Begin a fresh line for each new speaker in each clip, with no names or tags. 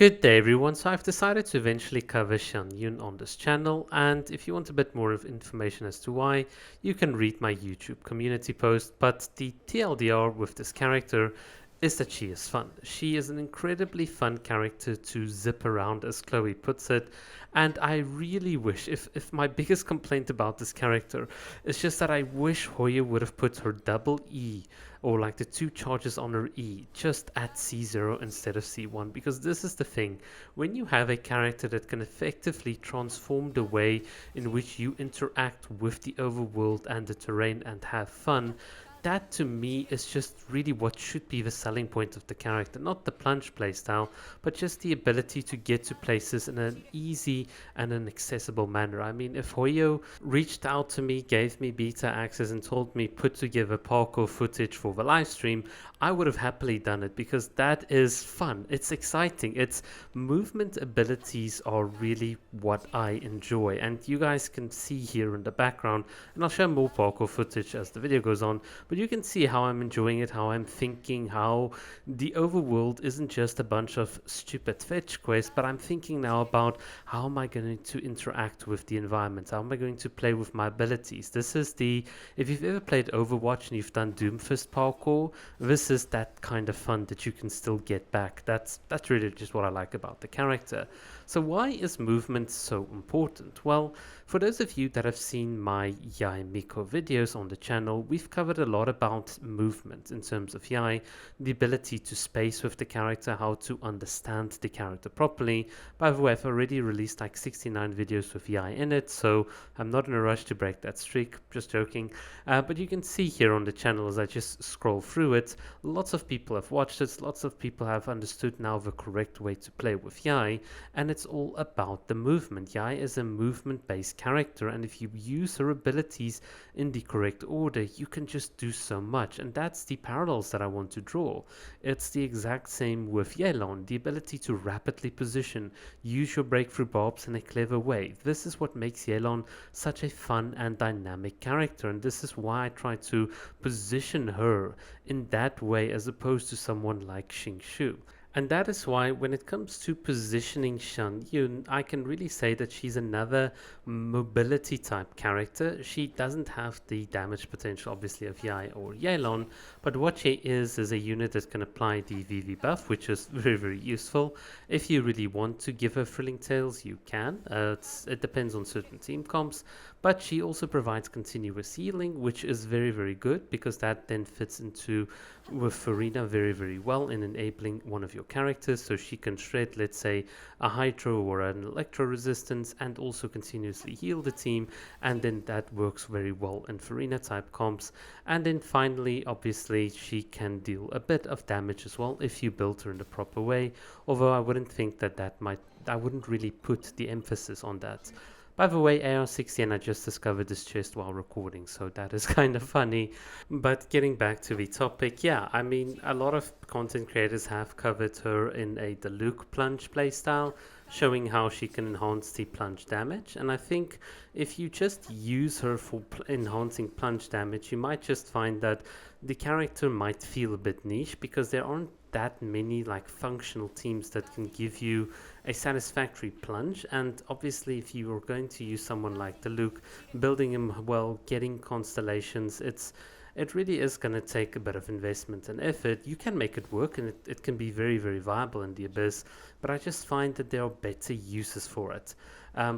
Good day everyone, so I've decided to eventually cover Xianyun on this channel, and if you want a bit more of information as to why, you can read my YouTube community post, but the TLDR with this character is that she is fun. She is an incredibly fun character to zip around, as Chloe puts it, and I really wish, if my biggest complaint about this character is just that I wish Hoya would have put her double E or like the two charges on her E just at C0 instead of C1, because this is the thing. When you have a character that can effectively transform the way in which you interact with the overworld and the terrain and have fun, that to me is just really what should be the selling point of the character. Not the plunge playstyle, but just the ability to get to places in an easy and an accessible manner. I mean, if Hoyo reached out to me, gave me beta access and told me put together parkour footage for the live stream, I would have happily done it, because that is fun. It's exciting. Its movement abilities are really what I enjoy, and you guys can see here in the background, and I'll show more parkour footage as the video goes on, but you can see how I'm enjoying it, how I'm thinking, how the overworld isn't just a bunch of stupid fetch quests, but I'm thinking now about how am I going to interact with the environment, how am I going to play with my abilities. This is the, if you've ever played Overwatch and you've done Doomfist parkour, this is that kind of fun that you can still get back. That's really just what I like about the character. So why is movement so important? Well, for those of you that have seen my Yai Miko videos on the channel, we've covered a lot about movement in terms of Yai, the ability to space with the character, how to understand the character properly. By the way, I've already released like 69 videos with Yai in it, so I'm not in a rush to break that streak, just joking. But you can see here on the channel as I just scroll through it, lots of people have watched it, lots of people have understood now the correct way to play with Yai, and it's all about the movement. Yai is a movement-based character, and if you use her abilities in the correct order, you can just do so much, and that's the parallels that I want to draw. It's the exact same with Yelan, the ability to rapidly position, use your breakthrough bobs in a clever way. This is what makes Yelan such a fun and dynamic character, and this is why I try to position her in that way as opposed to someone like Xingshu. And that is why when it comes to positioning Xianyun, I can really say that she's another mobility type character. She doesn't have the damage potential obviously of Yai or Yelan, but what she is a unit that can apply the VV buff, which is very useful. If you really want to give her thrilling tales, you can. It depends on certain team comps, but she also provides continuous healing, which is very good, because that then fits into with Farina very well in enabling one of your characters, so she can shred, let's say, a Hydro or an Electro resistance and also continuously heal the team, and then that works very well in Farina type comps. And then finally, obviously, she can deal a bit of damage as well if you build her in the proper way, although I wouldn't think I wouldn't really put the emphasis on that. By the way, AR-60, and I just discovered this chest while recording, so that is kind of funny. But getting back to the topic, yeah, I mean, a lot of content creators have covered her in a Diluc plunge playstyle, showing how she can enhance the plunge damage. And I think if you just use her for enhancing plunge damage, you might just find that the character might feel a bit niche, because there aren't that many like functional teams that can give you a satisfactory plunge. And obviously if you are going to use someone like Diluc, building him well, getting constellations, it really is going to take a bit of investment and effort. You can make it work, and it can be very viable in the Abyss, but I just find that there are better uses for it.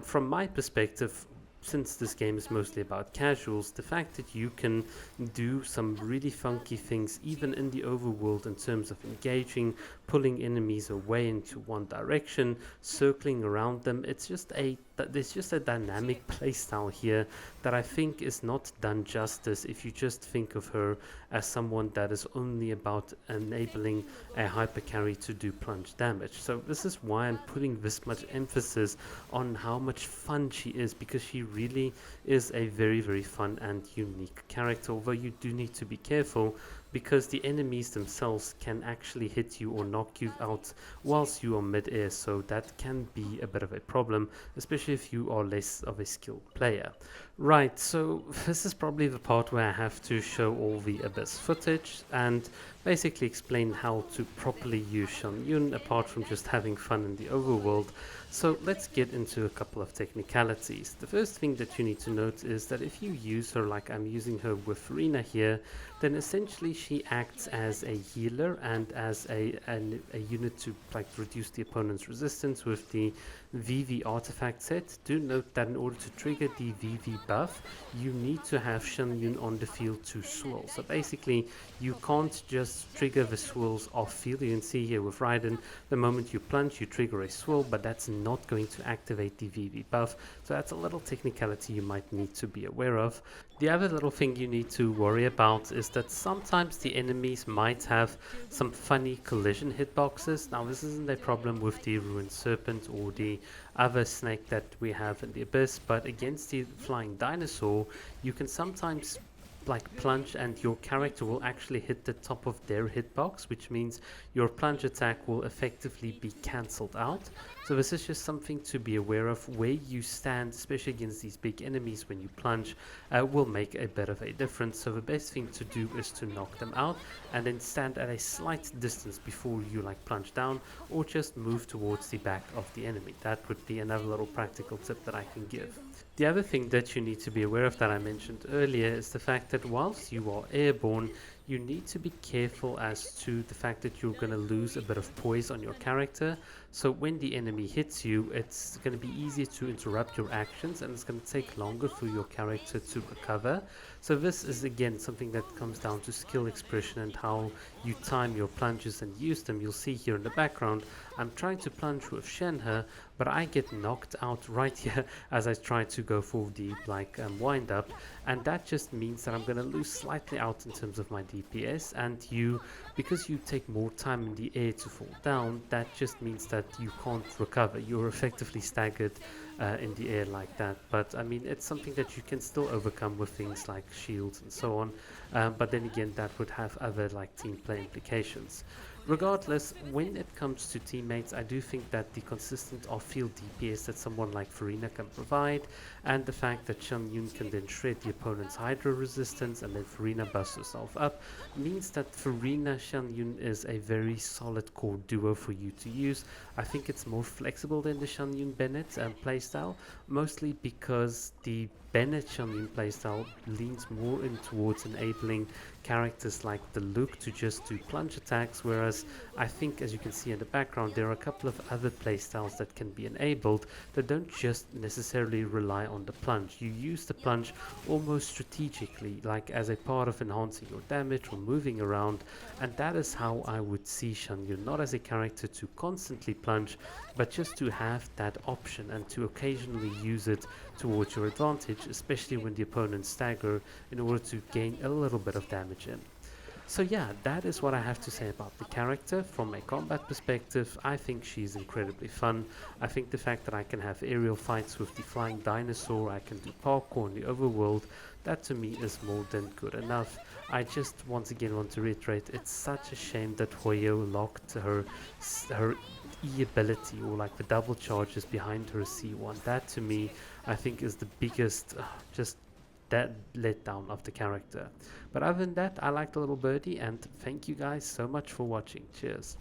From my perspective, since this game is mostly about casuals, the fact that you can do some really funky things even in the overworld in terms of engaging, pulling enemies away into one direction, circling around them, there's just a dynamic playstyle here that I think is not done justice if you just think of her as someone that is only about enabling a hyper carry to do plunge damage. So this is why I'm putting this much emphasis on how much fun she is, because she really is a very fun and unique character, although you do need to be careful, because the enemies themselves can actually hit you or knock you out whilst you are mid-air, so that can be a bit of a problem, especially if you are less of a skilled player. Right, so this is probably the part where I have to show all the Abyss footage and basically explain how to properly use Xianyun apart from just having fun in the overworld. So let's get into a couple of technicalities. The first thing that you need to note is that if you use her like I'm using her with Farina here, then essentially she acts as a healer and as a unit to like reduce the opponent's resistance with the VV artifact set. Do note that in order to trigger the VV buff, you need to have Xianyun on the field to swirl. So basically, you can't just trigger the swirls off field. You can see here with Raiden, the moment you plunge, you trigger a swirl, but that's not going to activate the VV buff. So that's a little technicality you might need to be aware of. The other little thing you need to worry about is that sometimes the enemies might have some funny collision hitboxes. Now this isn't a problem with the Ruined Serpent or the other snake that we have in the Abyss, but against the Flying Dinosaur you can sometimes like plunge and your character will actually hit the top of their hitbox, which means your plunge attack will effectively be cancelled out. So this is just something to be aware of. Where you stand, especially against these big enemies when you plunge, will make a bit of a difference. So the best thing to do is to knock them out and then stand at a slight distance before you like plunge down, or just move towards the back of the enemy. That would be another little practical tip that I can give. The other thing that you need to be aware of that I mentioned earlier is the fact that whilst you are airborne, you need to be careful as to the fact that you're going to lose a bit of poise on your character. So when the enemy hits you, it's going to be easier to interrupt your actions and it's going to take longer for your character to recover. So this is again something that comes down to skill expression and how you time your plunges and use them. You'll see here in the background, I'm trying to plunge with Shenhe, but I get knocked out right here as I try to go for the wind up, and that just means that I'm going to lose slightly out in terms of my DPS, and because you take more time in the air to fall down, that just means that you can't recover. You're effectively staggered in the air like that. But I mean, it's something that you can still overcome with things like shields and so on, but then again that would have other like team play implications. Regardless, when it comes to teammates, I do think that the consistent off-field DPS that someone like Farina can provide, and the fact that Xianyun can then shred the opponent's Hydro resistance and then Farina busts herself up, means that Farina Xianyun is a very solid core duo for you to use. I think it's more flexible than the Xianyun Bennett playstyle, mostly because the Bennett Xianyun playstyle leans more in towards enabling characters like the Luke to just do plunge attacks, whereas I think, as you can see in the background, there are a couple of other playstyles that can be enabled that don't just necessarily rely on the plunge. You use the plunge almost strategically, like as a part of enhancing your damage or moving around, and that is how I would see Xianyun, not as a character to constantly plunge, but just to have that option and to occasionally use it towards your advantage, especially when the opponents stagger, in order to gain a little bit of damage in. So yeah, that is what I have to say about the character. From a combat perspective, I think she's incredibly fun. I think the fact that I can have aerial fights with the flying dinosaur, I can do parkour in the overworld, that to me is more than good enough. I just once again want to reiterate, it's such a shame that Hoyo locked her E ability, or like the double charges behind her C1. That to me, I think is the biggest just that letdown of the character. But other than that, I like the little birdie, and thank you guys so much for watching. Cheers.